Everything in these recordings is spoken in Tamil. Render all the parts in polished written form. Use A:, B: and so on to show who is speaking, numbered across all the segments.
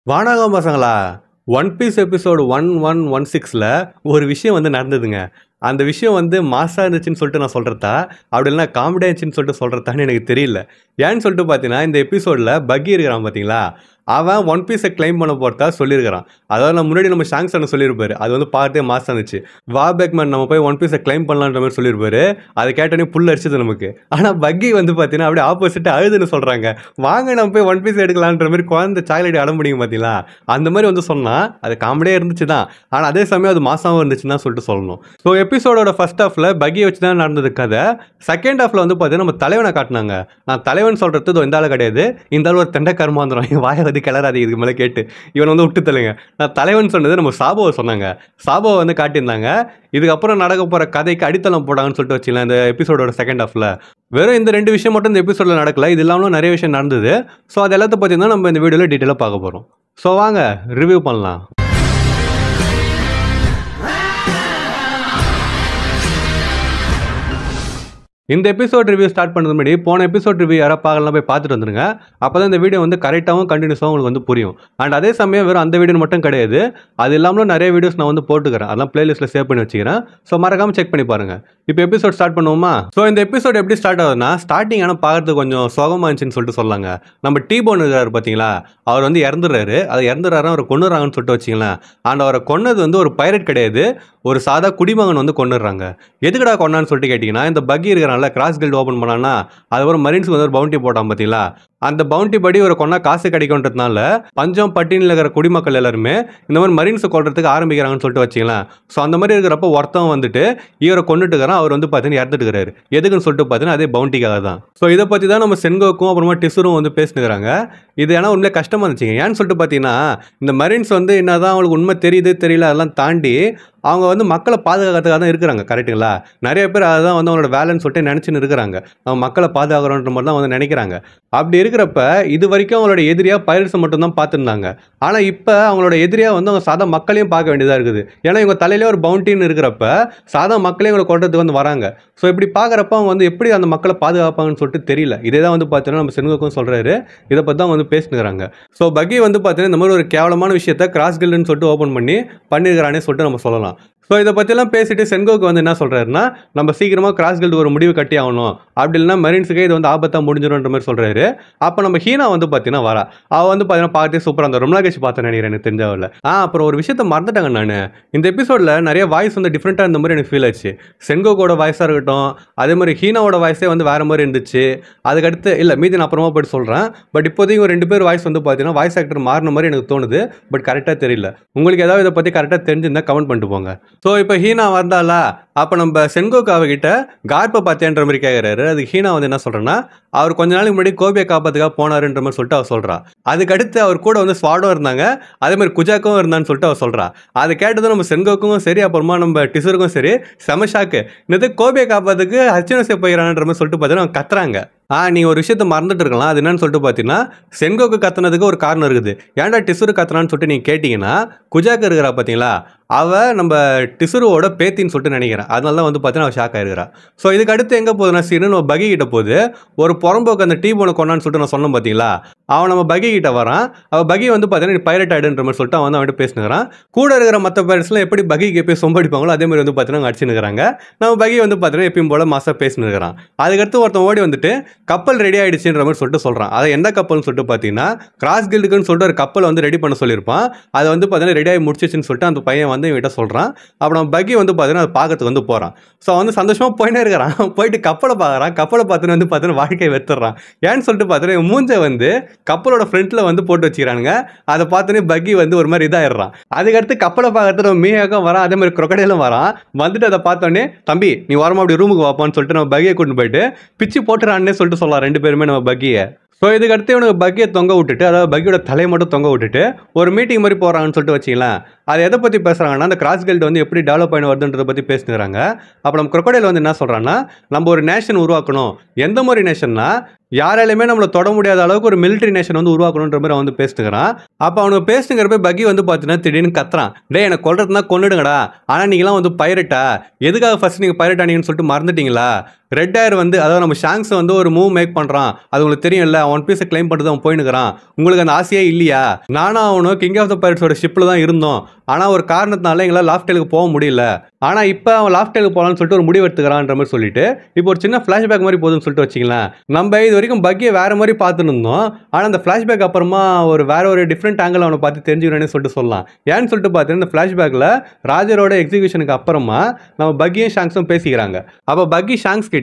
A: வானகம் பசங்களா! ஒன் பீஸ் எபிசோடு 1116ல ஒரு விஷயம் வந்து நடந்ததுங்க. அந்த விஷயம் வந்து மாஸா இருந்துச்சுன்னு சொல்லிட்டு நான் சொல்றதா? அப்படி இல்லன்னா காமெடியா இருந்துச்சுன்னு சொல்லிட்டு சொல்றதான்னு எனக்கு தெரியல. ஏன்னு சொல்லிட்டு பார்த்தீங்கன்னா, இந்த எபிசோட்ல பக்கி இருக்கிறான் பார்த்தீங்களா? அவன் ஒன் பீஸை கிளைம் பண்ண போறதா சொல்லியிருக்கிறான். அதாவது முன்னாடி நம்ம ஷாங்க்ஸ் அண்ணன் சொல்லியிருப்பாரு. அது வந்து பார்த்தே மாஸா இருந்துச்சு. வா பேக்மேன் நம்ம போய் ஒன் பீஸை கிளைம் பண்ணலான்ற மாதிரி சொல்லியிருப்பாரு. அதை கேட்டோன்னே புல் அரிச்சது நமக்கு. ஆனால் பக்கி வந்து பார்த்தீங்கன்னா, அப்படியே ஆப்போசிட்டாக அழுதுன்னு சொல்கிறாங்க. வாங்க நம்ம போய் ஒன் பீஸ் எடுக்கலான்ற மாதிரி குழந்தை சாக்லேட் அடம் பிடிக்கும் பார்த்தீங்களா? அந்த மாதிரி வந்து சொன்னால் அது காமெடியாக இருந்துச்சு தான். ஆனால் அதே சமயம் அது மாசாவும் இருந்துச்சுன்னு தான் சொல்லிட்டு சொல்லணும். ஸோ எபிசோடோட ஃபர்ஸ்ட் ஹாஃபில் பக்கியை வச்சு தான் நடந்தது கதை. செகண்ட் ஹாஃபில் வந்து பார்த்தீங்கன்னா நம்ம தலைவனை காட்டினாங்க. நான் தலைவன் சொல்கிறது இந்த ஆள் கிடையாது. இந்த ஆள் ஒரு தெண்டை கருமாந்திரம் வாயை வந்து கிளறாதீங்க இதுக்கு மேலே கேட்டு இவனை வந்து விட்டு தள்ளுங்க. நான் தலைவன் சொன்னது நம்ம சாபோவை சொன்னாங்க. சாபோவை வந்து காட்டியிருந்தாங்க. இதுக்கப்புறம் நடக்க போகிற கதைக்கு அடித்தளம் போடாங்கன்னு சொல்லிட்டு வச்சுக்கலாம் இந்த எபிசோடோட செகண்ட் ஹாஃபில். வெறும் இந்த 2 விஷயம் மட்டும் இந்த எபிசோடில் நடக்கல. இது இல்லாமல் நிறைய விஷயம் நடந்தது. ஸோ அது எல்லாத்த பற்றி தான் நம்ம இந்த வீடியோவில் டீட்டெயிலாக பார்க்க போகிறோம். ஸோ வாங்க ரிவ்யூ பண்ணலாம். இந்த எபிசோட் ரிவ்யூ ஸ்டார்ட் பண்ணுறது முன்னாடி போன எபிசோட் ரிவ்யூ யாராவது பார்க்கலாம் போய் பார்த்துட்டு வந்துருங்க. அப்போ தான் இந்த வீடியோ வந்து கரெக்டாகவும் கண்டினியூஸாகவும் உங்களுக்கு வந்து புரியும். அண்ட் அதே சமயம் வெறும் அந்த வீடியோ மட்டும் கிடையாது, அது இல்லாமலும் நிறைய வீடியோஸ் நான் வந்து போட்டுக்கிறேன். அதெல்லாம் பிளேலிஸ்ட்டில் சேவ் பண்ணி வச்சுக்கிறேன். ஸோ மறக்காமல் செக் பண்ணி பாருங்கள். இப்போ எபிசோட் ஸ்டார்ட் பண்ணுவோமா? ஸோ இந்த எபிசோட் எப்படி ஸ்டார்ட் ஆகுதுன்னா, ஸ்டார்டிங் ஆனால் பார்க்கறதுக்கு கொஞ்சம் சோகமாக இருந்துச்சுன்னு சொல்லிட்டு சொல்லாங்க. நம்ம டீபோன் இருக்காரு பார்த்தீங்களா, அவர் வந்து இறந்துடுறாரு. அது இறந்துடுறாரு, அவர் கொண்டுறாங்கன்னு சொல்லிட்டு வச்சிங்களேன். அண்ட் அவரை கொன்னது வந்து ஒரு பைரட் கிடையாது, ஒரு சாதா குடிமகன் வந்து கொண்டுடுறாங்க. எதுக்கடா கொண்டான்னு சொல்லிட்டு கேட்டிங்கன்னா, இந்த பக்கி இருக்கிறனால கிராஸ் கில்ட் ஓப்பன் பண்ணான்னா அதுக்கப்புறம் மரீன்ஸுக்கு வந்து ஒரு பவுண்டி போட்டான் பார்த்தீங்களா, அந்த பவுண்டி படி ஒரு கொண்டா காசு கிடைக்கும்ன்றதுனால பஞ்சம் பட்டினியில் இருக்கிற குடிமக்கள் எல்லாருமே இந்த மாதிரி மரீன்ஸை கொள்றதுக்கு ஆரம்பிக்கிறாங்கன்னு சொல்லிட்டு வச்சிக்கலாம். ஸோ அந்த மாதிரி இருக்கிறப்ப ஒருத்தவன் வந்துட்டு இவரை கொண்டுட்டுக்கிறான். அவர் வந்து பார்த்தீங்கன்னா இறந்துட்டுக்கிறாரு. எதுக்குன்னு சொல்லிட்டு பார்த்தீங்கன்னா அதே பவுண்டிக்காக தான். ஸோ இதை பற்றி தான் நம்ம சென்கோக்கும் அப்புறமா டிசுரும் வந்து பேசினுக்கிறாங்க. இது ஏன்னா உண்மையிலே கஷ்டமாக இருந்துச்சுங்க. ஏன்னு சொல்லிட்டு பார்த்தீங்கன்னா, இந்த மரீன்ஸ் வந்து என்னதான் அவங்களுக்கு உண்மை தெரியுது தெரியல அதெல்லாம் தாண்டி அவங்க வந்து மக்களை பாதுகாக்கிறதுக்காக தான் இருக்கிறாங்க. கரெக்டுங்களா? நிறைய பேர் அதை தான் வந்து அவங்களோட வேலைன்னு சொல்லிட்டு நினச்சின்னு இருக்கிறாங்க. அவங்க மக்களை பாதுகாக்கிறோன்ற மாதிரி தான் வந்து நினைக்கிறாங்க. அப்படி இருக்கிறப்ப இது வரைக்கும் அவங்களோட எதிரியாக பைரட்ஸை மட்டும்தான் பார்த்துருந்தாங்க. ஆனால் இப்போ அவங்களோட எதிரியாக வந்து அவங்க சாதா மக்களையும் பார்க்க வேண்டியதாக இருக்குது. ஏன்னா இவங்க தலையிலே ஒரு பவுண்டின்னு இருக்கிறப்ப சாதா மக்களையும் இவங்களை கொள்றதுக்கு வந்து வராங்க. ஸோ இப்படி பார்க்குறப்ப அவங்க வந்து எப்படி அந்த மக்களை பாதுகாப்பாங்கன்னு சொல்லிட்டு தெரியல. இதே தான் வந்து பார்த்தீங்கன்னா நம்ம சென்கோக்கும் சொல்கிறாரு. இதை பற்றி தான் வந்து பேசினுக்கிறாங்க. ஸோ பக்கி வந்து பார்த்தீங்கன்னா இந்த மாதிரி ஒரு கேவலமான விஷயத்தை கிராஸ் கில்டுன்னு சொல்லிட்டு ஓப்பன் பண்ணியிருக்கிறானே சொல்லிட்டு நம்ம சொல்லலாம். ஸோ இதை பற்றிலாம் பேசிட்டு சென்கோக்கு வந்து என்ன சொல்கிறாருன்னா, நம்ம சீக்கிரமாக கிராஸ் கில்டு ஒரு முடிவு கட்டி ஆகணும், அப்படி இல்லைனா மரீன்ஸுக்கே இது வந்து ஆபத்தாக முடிஞ்சிடும்ன்ற மாதிரி சொல்கிறாரு. அப்போ நம்ம ஹீனா வந்து பார்த்தீங்கன்னா வரா. அவள் வந்து பார்த்தீங்கன்னா பார்த்து சூப்பராக அந்த ரொம்ப கட்சி பார்த்தேன் நினைக்கிறேன் எனக்கு தெரிஞ்சவள. அப்புறம் ஒரு விஷயத்தை மறந்துட்டாங்க நான். இந்த எபிசோடில் நிறைய வாய்ஸ் வந்து டிஃப்ரெண்ட்டாக இருந்த மாதிரி எனக்கு ஃபீல் ஆச்சு. சென்கோக்கோட வாய்ஸாக இருக்கட்டும், அதே மாதிரி ஹீனாவோட வாய்ஸே வந்து வேறு மாதிரி இருந்துச்சு. அதுக்கடுத்து இல்லை மீதி நான் அப்புறமா போய்ட்டு சொல்கிறேன். பட் இப்போதைக்கு ஒரு 2 பேர் வாய்ஸ் வந்து பார்த்தீங்கன்னா வாய்ஸ் ஆக்டர் மாறின மாதிரி எனக்கு தோணுது. பட் கரெக்டாக தெரியல. உங்களுக்கு ஏதாவது இதை பற்றி கரெக்டாக தெரிஞ்சிருந்தால் கமெண்ட் பண்ணிட்டு போங்க. ஸோ இப்போ ஹீனா வந்தாலா, அப்போ நம்ம சென்கோக்கு அவகிட்ட கார்ப்பை பார்த்தேன்ற மாதிரி கேட்குறாரு. அது ஹீனா வந்து என்ன சொல்கிறேன்னா, அவர் கொஞ்ச நாளைக்கு முன்னாடி கோபியை காப்பாற்றுக்காக போனாருன்ற மாதிரி சொல்லிட்டு அவர் சொல்கிறா. அதுக்கடுத்து அவர் கூட வந்து ஸ்வாடும் இருந்தாங்க, அதே மாதிரி குஜாக்கும் இருந்தான்னு சொல்லிட்டு அவர் சொல்கிறா. அதை கேட்டதும் நம்ம சென்கோக்கும் சரி, அப்புறமா நம்ம டிசுருக்கும் சரி செம ஷாக்கு. இந்த கோபியை காப்பாற்றுக்கு ஹச்சினோசே போயிடறான்ற மாதிரி சொல்லிட்டு பார்த்தீங்கன்னா அவங்க கத்துறாங்க. நீ ஒரு விஷயத்தை மறந்துட்டு இருக்கலாம். அது என்னன்னு சொல்லிட்டு பார்த்தீங்கன்னா, சென்கோக்கு கத்துனதுக்கு ஒரு காரணம் இருக்குது. ஏன்டா டிசுரு கத்துனான்னு சொல்லிட்டு நீங்கள் கேட்டிங்கன்னா, குஜாக்கு இருக்கிறா பார்த்தீங்களா, அவள் நம்ம டிசுருவோட பேத்தின்னு சொல்லிட்டு நினைக்கிறேன். அதனால தான் வந்து பார்த்தீங்கன்னா அவள் ஷாக் ஆகிருக்கிறா. ஸோ இதுக்கு அடுத்து எங்கே போகுதுன்னா சீனு நம்ம பகி கிட்ட போகுது. ஒரு புறம்போக்கு அந்த டீபோனை கொண்டான்னு சொல்லிட்டு நான் சொன்னேன் பார்த்தீங்களா, அவன் நம்ம பகி கிட்ட வரான். அவள் பகி வந்து பார்த்தீங்கன்னா நீ பைரட் ஆயிடுன்ற மாதிரி சொல்லிட்டு அவன் வந்து அவன்கிட்ட பேசினுக்கிறான். கூட இருக்கிற மற்ற பைரட்ஸ்லாம் எப்படி பகிக்கு எப்பயும் சொம்படிப்பாங்களோ அதே மாதிரி வந்து பார்த்தீங்கன்னா அடிச்சுனுக்கிறாங்க. நம்ம பகி வந்து பார்த்தீங்கன்னா எப்பயும் போல மாசா பேசினுக்கிறான். அதுக்கடுத்து ஒருத்தன் ஓடி வந்துட்டு கப்பல் ரெடி ஆகிடுச்சுன்ற மாதிரி சொல்லிட்டு சொல்கிறான். அதை எந்த கப்பல்னு சொல்லிட்டு பார்த்தீங்கன்னா கிராஸ் கில்டுக்குன்னு சொல்லிட்டு ஒரு கப்பல் வந்து ரெடி பண்ண சொல்லியிருப்பான். அதை வந்து பார்த்தீங்கன்னா ரெடி ஆகி முடிச்சிச்சுன்னு சொல்லிட்டு அந்த பையன் வந்து இவன்கிட்ட சொல்கிறான். அப்புறம் பக்கி வந்து பார்த்தீங்கன்னா அதை பார்க்கறதுக்கு வந்து போகிறான். ஸோ வந்து சந்தோஷமாக போயினே இருக்கிறான். போயிட்டு கப்பலை பார்க்குறான். கப்பலை பார்த்துன்னு வந்து பார்த்தீங்கன்னா வாழ்க்கையை வெத்துறான். ஏன்னு சொல்லிட்டு பார்த்தீங்கன்னா மூஞ்சை வந்து கப்பலோட ஃப்ரண்ட்டில் வந்து போட்டு வச்சுக்கிறானுங்க. அதை பார்த்தோன்னே பக்கி வந்து ஒரு மாதிரி இதாகிடுறான். அதுக்கடுத்து கப்பலை பார்க்கறதுக்கு மீயாக்கம் வரான், அதே மாதிரி crocodile வரான். வந்துட்டு அதை பார்த்தோன்னே தம்பி நீ வரமா அப்படி ரூமுக்கு வாப்பான்னு சொல்லிட்டு நம்ம பக்கியை கூட்டு போயிட்டு பிச்சு போட்டுறான்னே சொல்லிட்டு சொல்லலாம் 2 பேருமே நம்ம பக்கியை. ஸோ இதுக்கடுத்து இவனுக்கு பக்கியை தொங்க விட்டுட்டு, அதாவது பக்கியோட தலையை மட்டும் தொங்க விட்டுட்டு ஒரு மீட்டிங் மாதிரி போகிறாங்கன்னு சொல்லிட்டு வச்சிக்கலாம். அது எதை பற்றி பேசுகிறாங்கன்னா அந்த கிராஸ் கில்ட் வந்து எப்படி டெவலப் பண்ணி வருதுன்றதை பற்றி பேசுகிறாங்க. அப்போ நம்ம crocodile வந்து என்ன சொல்கிறான்னா, நம்ம ஒரு நேஷன் உருவாக்கணும். எந்த மாதிரி நேஷன்னா, யாராலையுமே நம்மளை தொட முடியாத அளவுக்கு ஒரு மிலிட்டரி நேஷன் வந்து உருவாக்கணுன்ற மாதிரி அவன் வந்து பேசுகிறான். அப்போ அவனுக்கு பேசுங்கிறப்ப பக்கி வந்து பார்த்தீங்கன்னா திடீர்னு கத்துறான், டே எனக்கு கொல்றதுனா கொன்னுடுங்கடா, ஆனால் நீங்களாம் வந்து பைரட்டா, எதுக்காக ஃபர்ஸ்ட் நீங்கள் பைரட் ஆனீங்கன்னு சொல்லிட்டு மறந்துட்டீங்களா? ரெட் ஹேர் வந்து அதாவது நம்ம ஷாங்ஸ் வந்து ஒரு மூவ் மேக் பண்ணுறான், அது உங்களுக்கு தெரியும் இல்லை, ஒன் பீஸை கிளைம் பண்ணிட்டு அவன் போயினுக்கிறான், உங்களுக்கு அந்த ஆசையே இல்லையா? நானும் அவனும் கிங் ஆஃப் த பைரட்ஸோட ஷிப்பில் தான் இருந்தோம், ஆனால் ஒரு காரணத்தினால எங்களால் லாஃப்டேலுக்கு போக முடியல, ஆனால் இப்போ அவன் லாஃப்டேலுக்கு போகலான்னு சொல்லிட்டு ஒரு முடிவு எடுத்துக்கிறான்ற மாதிரி சொல்லிட்டு இப்போ ஒரு சின்ன ஃப்ளாஷ்பேக் மாதிரி போதுன்னு சொல்லிட்டு வச்சிங்களேன். நம்ம இது வரைக்கும் பக்கியை வேற மாதிரி பார்த்துன்னு இருந்தோம், ஆனால் அந்த ஃப்ளாஷ்பேக் அப்புறமா வேற ஒரு டிஃப்ரெண்ட் ஆங்கிள் அவனை பார்த்து தெரிஞ்சுக்கிறேன்னு சொல்லிட்டு சொல்லலாம். ஏன்னு சொல்லிட்டு பார்த்தீங்கன்னா இந்த ஃப்ளாஷ்பேக்கில் ராஜரோட எக்ஸிகியூஷனுக்கு அப்புறமா நம்ம பக்கியும் ஷாங்ஸும் பேசிக்கிறாங்க. அப்போ பக்கி ஷாங்ஸ் கிட்ட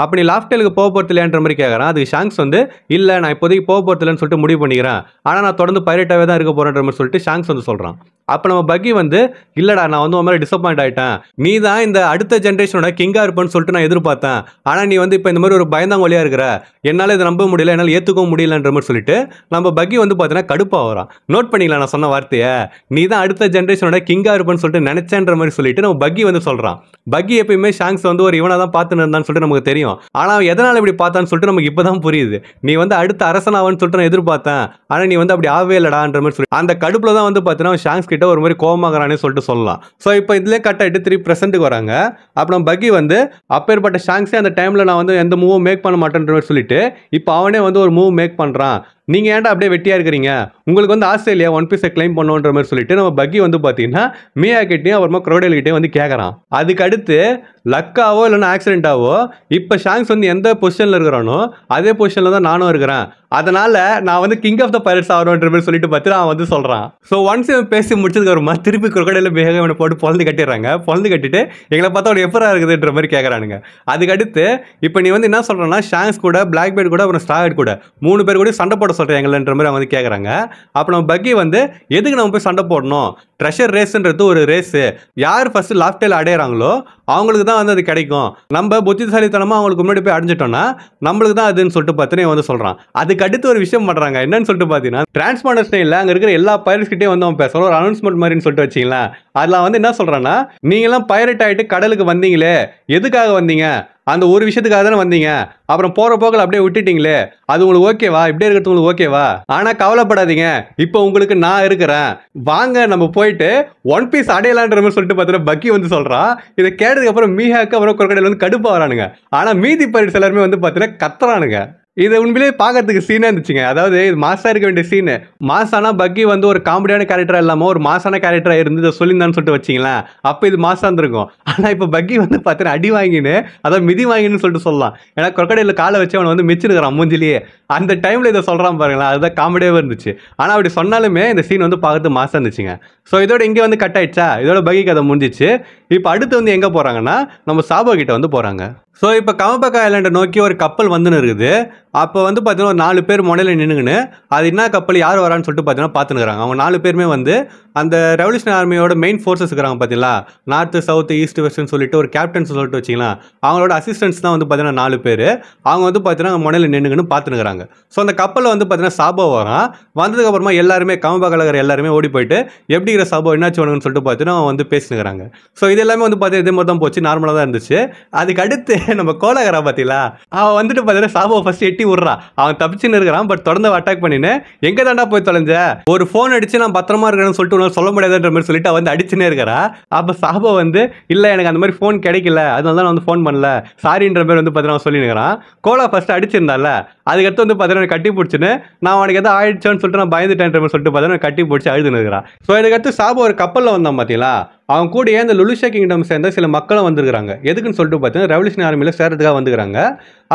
A: அப்போ நீ லாஃப்டேலுக்கு போக போகிறது இல்லையான்ற மாதிரி கேட்குறான். அதுக்கு ஷாங்ஸ் வந்து இல்லை நான் இப்போதைக்கு போக போகிறது இல்லைன்னு சொல்லிட்டு முடிவு பண்ணிக்கிறேன், ஆனால் நான் தொடர்ந்து பைரட்டாகவே தான் இருக்க போகிறேன்ற மாதிரி சொல்லிட்டு ஷாங்ஸ் வந்து சொல்கிறான். அப்போ நம்ம பக்கி வந்து இல்லைடா நான் வந்து ஒரு மாதிரி டிசப்பாயிண்ட் ஆகிட்டேன், நீ தான் இந்த அடுத்த ஜென்ரேஷனோட கிங்காக இருப்பேன்னு சொல்லிட்டு நான் எதிர்பார்த்தேன், ஆனால் நீ வந்து இப்போ இந்த மாதிரி ஒரு பயந்தாங்கொழியாக இருக்கிற, என்னால் இதை நம்ப முடியல, என்னால் ஏற்றுக்கவும் முடியலன்ற மாதிரி சொல்லிட்டு நம்ம பக்கி வந்து பார்த்தீங்கன்னா கடுப்பாக வரான். நோட் பண்ணிக்கலாம் நான் சொன்ன வார்த்தையை, நீ தான் அடுத்த ஜென்ரேஷனோட கிங்காக இருப்பேன்னு சொல்லிட்டு நினைச்சேன்ற மாதிரி சொல்லிட்டு நம்ம பக்கி வந்து சொல்கிறான். பக்கி எப்பயுமே ஷாங்ஸ் வந்து ஒரு இவனாக தான் பார்த்துன்னு இருந்தான்னு சொல்லிட்டு நமக்கு தெரியும், ஆனால் எதனால் இப்படி பார்த்தான்னு சொல்லிட்டு நமக்கு இப்போ தான் புரியுது. நீ வந்து அடுத்த அரசனாவன்னு சொல்லிட்டு நான் எதிர்பார்த்தேன், ஆனால் நீ வந்து அப்படி ஆகவே இல்லடான்ற மாதிரி சொல்லி அந்த கடுப்பில் தான் வந்து பார்த்தீங்கன்னா ஷாங்ஸ் கிட்ட ஒரு மாதிரி கோவமாகறானே சொல்லிட்டு சொல்லலாம். ஸோ இப்போ இதுலேயே கட் ஆகிட்டு திருப்பி ப்ரெசென்ட்டுக்கு வராங்க. அப்புறம் பக்கி வந்து அப்பேற்பட்ட ஷாங்ஸே அந்த டைமில் நான் வந்து எந்த மூவும் மேக் பண்ண மாட்டேன்ற மாதிரி சொல்லிட்டு இப்போ அவனே வந்து ஒரு மூவ் மேக் பண்ணுறான். நீங்கள் ஏன்டா அப்படியே வெட்டியாக இருக்கிறீங்க, உங்களுக்கு வந்து ஆசை இல்லையா ஒன் பீஸை கிளைம் பண்ணுன்ற மாதிரி சொல்லிட்டு நம்ம பக்கி வந்து பார்த்தீங்கன்னா மியா கிட்டேயும் அப்புறமா crocodile கிட்டேயும் வந்து கேட்குறான். அதுக்கு அடுத்து லக்காவோ இல்லைன்னா ஆக்சிடென்ட்டாவோ இப்போ ஷாங்ஸ் வந்து எந்த பொசிஷனில் இருக்கிறானோ அதே பொசிஷனில் தான் நானும் இருக்கிறேன், அதனால நான் வந்து கிங் ஆஃப் த பைரட்ஸ் ஆகிறோன்ற மாதிரி சொல்லிட்டு பார்த்து அவன் வந்து சொல்கிறான். ஸோ ஒன்ஸ் இவன் பேசி முடிச்சதுக்கு அப்புறமா திருப்பி crocodile பேக அவனை போட்டு பொழந்து கட்டிடுறாங்க. பொழந்து கட்டிட்டு எங்களை பார்த்தா அவனை எப்பரா இருக்குதுன்ற மாதிரி கேட்குறானுங்க. அதுக்கு அடுத்து இப்போ நீ வந்து என்ன சொல்கிறேன்னா ஷாங்ஸ் கூட பிளாக் பேர்ட் கூட அப்புறம் ஸ்டார்ட் கூட 3 பேர் கூட சண்டை போட சொல்கிறேன் எங்கள்ன்ற மாதிரி அவங்க வந்து கேட்குறாங்க. அப்போ நம்ம பக்கி வந்து எதுக்கு நம்ம போய் சண்டை போடணும், ட்ரெஷர் ரேஸ்ன்றது ஒரு ரேஸு, யார் ஃபர்ஸ்ட் லாஃப்டேல் அடையிறாங்களோ அவங்களுக்கு தான் வந்து அது கிடைக்கும், நம்ம புத்திசாலித்தனமாக அவங்களுக்கு முன்னாடி போய் அடைஞ்சிட்டோம்னா நம்மளுக்கு தான் அதுன்னு சொல்லிட்டு பார்த்தீங்கன்னா வந்து சொல்கிறான். அதுக்கு அடுத்து ஒரு விஷயம் பண்ணுறாங்க, என்னன்னு சொல்லிட்டு பார்த்தீங்கன்னா டிரான்ஸ்பாண்டர்ஸ் இல்லை அங்கே இருக்கிற எல்லா பைரட்ஸ்கிட்டே வந்து அவன் பேசுகிறான், ஒரு அனௌன்ஸ்மெண்ட் மாதிரின்னு சொல்லிட்டு வச்சிங்களேன். அதில் வந்து என்ன சொல்கிறான்னா, நீங்களாம் பைரட் ஆகிட்டு கடலுக்கு வந்தீங்களே எதுக்காக வந்தீங்க, அந்த ஒரு விஷயத்துக்காக தானே வந்தீங்க, அப்புறம் போகிற போக்கில் அப்படியே விட்டுட்டீங்களே, அது உங்களுக்கு ஓகேவா, இப்படியே இருக்கிறது உங்களுக்கு ஓகேவா, ஆனால் கவலைப்படாதீங்க இப்போ உங்களுக்கு நான் இருக்கிறேன், வாங்க நம்ம போயிட்டு ஒன் பீஸ் அடையலான்ற மாதிரி சொல்லிட்டு பார்த்தீங்கன்னா பக்கி வந்து சொல்கிறான். இதை கேட்டதுக்கு அப்புறம் மீஹாக்கு அப்புறம் crocodile வந்து கடுப்பாக வரானுங்க. ஆனால் மீதி பைரட்ஸ் எல்லாருமே வந்து பார்த்தீங்கன்னா கத்துறானுங்க. இது உண்மையிலேயே பார்க்கறதுக்கு சீனாக இருந்துச்சுங்க. அதாவது இது மாசாக இருக்க வேண்டிய சீனு, மாசானா பக்கி வந்து ஒரு காமெடியான கேரக்டராக இல்லாமல் ஒரு மாசான கேரக்டராக இருந்து இதை சொல்லியிருந்தான்னு சொல்லிட்டு வச்சிங்களேன், அப்போ இது மாசாக இருந்திருக்கும். ஆனால் இப்போ பக்கி வந்து பார்த்தீங்கன்னா அடி வாங்கின்னு அதாவது மிதி வாங்கின்னு சொல்லிட்டு சொல்லலாம். ஏன்னா crocodile காலை வச்சு அவனை வந்து மிச்சிருக்கிறான் மூஞ்சிலேயே, அந்த டைமில் இதை சொல்கிறான் பாருங்களேன், அதுதான் காமெடியாகவே இருந்துச்சு. ஆனால் அப்படி சொன்னாலுமே இந்த சீன் வந்து பார்க்கறது மாசாக இருந்துச்சுங்க. ஸோ இதோட இங்கே வந்து கட் ஆயிடுச்சா, இதோட பக்கி கதை முடிஞ்சிச்சு. இப்போ அடுத்து வந்து எங்கே போகிறாங்கன்னா நம்ம சாபோ கிட்ட வந்து போகிறாங்க. ஸோ இப்போ கமபக்கா ஐலாண்டை நோக்கி ஒரு கப்பல் வந்துன்னு இருக்குது. அப்போ வந்து பார்த்தீங்கன்னா ஒரு 4 பேர் முனையில் நின்றுங்கன்னு அது என்ன கப்பல் யார் வரான்னு சொல்லிட்டு பார்த்தீங்கன்னா பார்த்துனுக்குறாங்க. அவங்க 4 பேருமே வந்து அந்த ரெவல்யூஷன் ஆர்மியோட மெயின் ஃபோர்ஸஸ் இருக்கிறாங்க பார்த்தீங்களா, நார்த்து சவுத்து ஈஸ்ட் வெஸ்ட்னு சொல்லிட்டு ஒரு கேப்டன்ஸ் சொல்லிட்டு வச்சிங்களா, அவங்களோட அசிஸ்டன்ஸ் தான் வந்து பார்த்தீங்கன்னா 4 பேர். அவங்க வந்து பார்த்தீங்கன்னா முனையில் நின்றுங்கன்னு பார்த்துனுக்குறாங்க. ஸோ அந்த கப்பலில் வந்து பார்த்தீங்கன்னா சாபோ வரான். வந்ததுக்கப்புறமா எல்லாருமே கமபக்கால இருக்கிற எல்லாருமே ஓடி போயிட்டு எப்படி இருக்கிற சாபோ என்னாச்சு வேணும்னு சொல்லிட்டு பார்த்தீங்கன்னா வந்து பேசினுக்கிறாங்க. ஸோ இது எல்லாமே வந்து பார்த்தீங்கன்னா இதே மாதிரி தான் போச்சு, நார்மலாக தான் இருந்துச்சு. அதுக்கு அடுத்து நம்ம கோலகரா பார்த்தீங்களா, அவன் வந்துட்டு பார்த்தீங்கன்னா சாபோ ஃபர்ஸ்ட் எட்டி விட்றான், அவன் தப்பிச்சுன்னு இருக்கிறான். பட் தொடர்ந்து அட்டாக் பண்ணின்னு எங்கே தாண்டா போய் தொலைஞ்ச, ஒரு ஃபோன் அடிச்சு நான் பத்திரமா இருக்கிறேன்னு சொல்லிட்டு உன்னால சொல்ல முடியாதுன்ற மாதிரி சொல்லிட்டு அவன் வந்து அடிச்சுனே இருக்கிறா. அப்போ சாபோ வந்து இல்லை எனக்கு அந்த மாதிரி ஃபோன் கிடைக்கல, அதனால தான் நான் வந்து ஃபோன் பண்ணல சாரின்ற மாதிரி வந்து பார்த்தீங்கன்னா சொல்லினுக்கிறான். கோலா ஃபர்ஸ்ட் அடிச்சிருந்தால அதுக்கடுத்து வந்து பார்த்தீங்கன்னா கட்டி பிடிச்சின்னு நான் அவனுக்கு எதாவது ஆயிடுச்சோன்னு சொல்லிட்டு நான் பயந்துட்டேன்ற மாதிரி சொல்லிட்டு பார்த்தீங்கன்னா கட்டி பிடிச்சி அழுதுன்னு இருக்கிறான். ஸோ இதுக்கடுத்து சாபோ ஒரு கப்பலில் வந்தான் பார்த்தீங்களா, அவன் கூட இந்த லுலுஷா கிங்டம் சேர்ந்த சில மக்களும் வந்துருக்காங்க. எதுக்குன்னு சொல்லிட்டு பார்த்தீங்கன்னா ரெவல்யூஷன் ஆர்மியில் சேர்றதுக்காக வந்துக்கிறாங்க.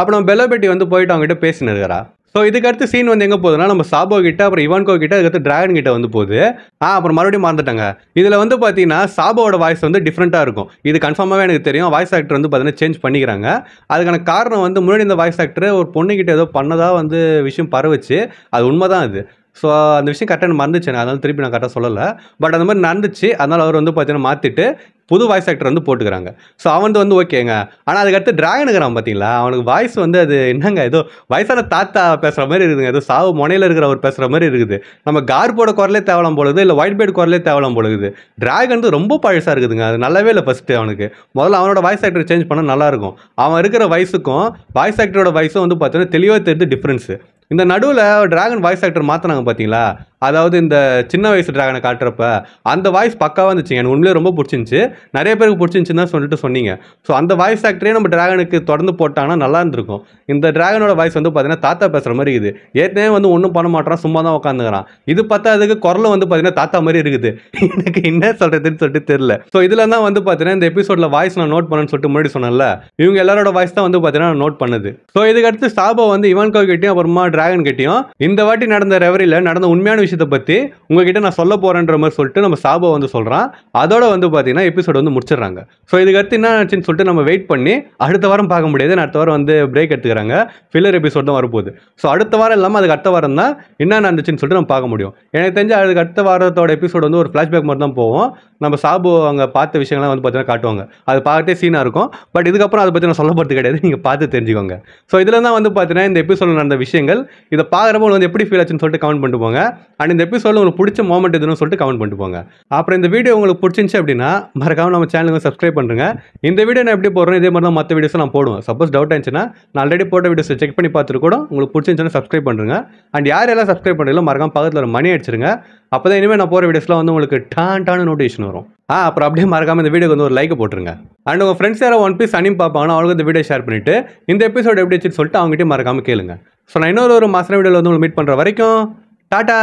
A: அப்புறம் பெல்லோபெட்டி வந்து போயிட்டு அவங்க கிட்ட பேசினு இருக்கிறா. ஸோ இதுக்கடுத்து சீன் வந்து எங்கே போகுதுன்னா நம்ம சாபோ கிட்ட அப்புறம் இவான்கோ கிட்ட அதுக்கடுத்து டிராகன் கிட்ட வந்து போகுது. அப்புறம் மறுபடியும் மறந்துட்டாங்க. இதில் வந்து பார்த்தீங்கன்னா சாபோவோட வாய்ஸ் வந்து டிஃப்ரெண்ட்டாக இருக்கும். இது கன்ஃபார்மாகவே எனக்கு தெரியும். வாய்ஸ் ஆக்டர் வந்து பார்த்தீங்கன்னா சேஞ்ச் பண்ணிக்கிறாங்க. அதுக்கான காரணம் வந்து முன்னாடி இந்த வாய்ஸ் ஆக்டர் ஒரு பொண்ணுக்கிட்ட ஏதோ பண்ணதாக வந்து விஷயம் பரவுச்சு, அது உண்மை தான் அது. ஸோ அந்த விஷயம் கரெக்டாக மறந்துச்சு, அதனால திருப்பி நான் கரெக்டாக சொல்லலை. பட் அந்த மாதிரி நடந்துச்சு, அதனால் அவர் வந்து பார்த்தீங்கன்னா மாற்றிட்டு புது வாய்ஸ் ஆக்டர் வந்து போட்டுக்கிறாங்க. ஸோ அவன் வந்து ஓகேங்க. ஆனால் அதுக்கடுத்து டிராகனுக்குறான் பார்த்தீங்களா, அவனுக்கு வாய்ஸ் வந்து அது என்னங்க ஏதோ வயசான தாத்தா பேசுகிற மாதிரி இருக்குதுங்க. ஏதோ சாவு முனையில் இருக்கிற அவர் பேசுகிற மாதிரி இருக்குது. நம்ம கார்போட குரலே தேவலாம் போலுது, இல்லை ஒயிட் பேர்ட் குரலே தேவலாம் போலுது. டிராகன் வந்து ரொம்ப பழசாக இருக்குதுங்க. அது நல்லாவே இல்லை ஃபஸ்ட்டு அவனுக்கு. முதல்ல அவனோட வாய்ஸ் ஆக்டர் சேஞ்ச் பண்ணால் நல்லாயிருக்கும். அவன் இருக்கிற வயசுக்கும் வாய்ஸ் ஆக்டரோட வயசும் வந்து பார்த்தீங்கன்னா தெளிவாக தெரியுது டிஃப்ரென்ஸு. இந்த நடுவில் டிராகன் வாய்ஸ் ஆக்டர் மாற்றினாங்க பார்த்தீங்களா, அதாவது இந்த சின்ன வயசு டிராகனை காட்டுறப்ப அந்த வாய்ஸ் பக்காவாக இருந்துச்சு. எனக்கு உண்மையிலே ரொம்ப பிடிச்சிருந்துச்சு. நிறைய பேருக்கு பிடிச்சிருந்துச்சுன்னு தான் சொல்லிட்டு சொன்னீங்க. ஸோ அந்த வாய்ஸ் ஆக்டரே நம்ம டிராகனுக்கு தொடர்ந்து போட்டாங்கன்னா நல்லா இருந்திருக்கும். இந்த டிராகனோட வாய்ஸ் வந்து பார்த்தீங்கன்னா தாத்தா பேசுகிற மாதிரி இருக்குது. ஏற்கனவே வந்து ஒன்றும் பண்ண மாட்டான், சும்மா தான் உட்காந்துக்கிறான். இது பத்தாததுக்கு குரலும் வந்து பார்த்தீங்கன்னா தாத்தா மாதிரி இருக்குது. எனக்கு என்ன சொல்கிறதுன்னு சொல்லிட்டு தெரியல. ஸோ இதில் தான் வந்து பார்த்தீங்கன்னா இந்த எபிசோடில் வாய்ஸ் நான் நோட் பண்ணேன்னு சொல்லிட்டு முன்னாடி சொன்னேன்ல, இவங்க எல்லாரோட வாய்ஸ் தான் வந்து பார்த்தீங்கன்னா நோட் பண்ணுது. ஸோ இதுக்கடுத்து சாபோ வந்து இவான்கோ கிட்டையும் அப்புறமா டிராகன் கிட்டையும் இந்த வாட்டி நடந்த ரெவரியில் நடந்த உண்மையான விஷயத்தை பற்றி உங்ககிட்ட நான் சொல்ல போறேன்ற மாதிரி சொல்லிட்டு நம்ம சாபோ வந்து சொல்றான். அதோட வந்து பார்த்தீங்கன்னா எபிசோட் வந்து முடிச்சிடுறாங்க. ஸோ இதுக்கடுத்து என்ன ஆச்சுன்னு சொல்லிட்டு நம்ம வெயிட் பண்ணி அடுத்த வாரம் பார்க்க முடியாது. அடுத்த வாரம் வந்து பிரேக் எடுத்துக்கிறாங்க. ஃபில்லர் எபிசோட் தான் வரப்போகுது. ஸோ அடுத்த வாரம் இல்லாமல் அதுக்கு அடுத்த வாரம் தான் என்ன நடந்துச்சுன்னு சொல்லிட்டு நம்ம பார்க்க முடியும். எனக்கு தெரிஞ்ச அதுக்கு அடுத்த வாரத்தோட எபிசோட் வந்து ஒரு ஃப்ளாஷ்பேக் மாதிரி தான் போவோம். நம்ம சாபோ அங்கே பார்த்த விஷயங்கள்லாம் வந்து பார்த்தீங்கன்னா காட்டுவாங்க. அது பார்க்கவே சீனாக இருக்கும். பட் இதுக்கப்புறம் அதை பற்றி நான் சொல்ல போகிறது கிடையாது. நீங்கள் பார்த்து தெரிஞ்சுக்கோங்க. ஸோ இதில் தான் வந்து பார்த்தீங்கன்னா இந்த எபிசோடில் நடந்த விஷயங்கள். இதை பார்க்குறப்போ வந்து எப்படி ஃபீல் ஆச்சுன்னு சொல்லிட்டு கமெண்ட் பண்ணிட்டு போங்க. அண்ட் இந்த எபிசோடில் உங்களுக்கு பிடிச்ச மோமெண்ட் எதுன்னு சொல்லிட்டு கமெண்ட் பண்ணிட்டு போங்க. அப்புறம் இந்த வீடியோ உங்களுக்கு பிடிச்சிருந்துச்சு அப்படின்னா மறக்காம நம்ம சேனலுக்கு சப்ஸ்கிரைப் பண்ணுங்க. இந்த வீடியோ நான் எப்படி போடுறேன் இதே மாதிரி தான் மற்ற வீடியோஸ் நான் போடுவேன். சப்போஸ் டவுட் ஆச்சுன்னா நான் ஆல்ரெடி போட்ட வீடியோஸ் செக் பண்ணி பார்த்துட்டு கூட உங்களுக்கு பிடிச்சிருந்துச்சுன்னா சப்ஸ்கிரைப் பண்ணுங்க. அண்ட் யாரெல்லாம் சப்ஸ்கிரைப் பண்ணுறீங்களோ மறக்காம பக்கத்தில் ஒரு மணி அடிச்சிருங்க. அப்போ தான் இனிமேல் நான் போகிற வீடியோஸ்லாம் வந்து உங்களுக்கு டான நோட்டிஃபிகேஷன் வரும். அப்புறம் அப்படியே மறக்காம இந்த வீடியோக்கு வந்து ஒரு லைக் போட்டுருங்க. அண்ட் உங்கள் ஃப்ரெண்ட்ஸ் யாராவது ஒன் பீஸ் அனிம் பார்ப்பாங்கன்னா அவங்களுக்கு இந்த வீடியோ ஷேர் பண்ணிட்டு இந்த எபிசோட் எப்படி வச்சுன்னு சொல்லிட்டு அவங்ககிட்ட மறக்காம கேளுங்க. ஸோ நான் இன்னொரு மாசம் வீடியோவில் வந்து உங்களுக்கு மீட் பண்ணுற வரைக்கும் டாடா.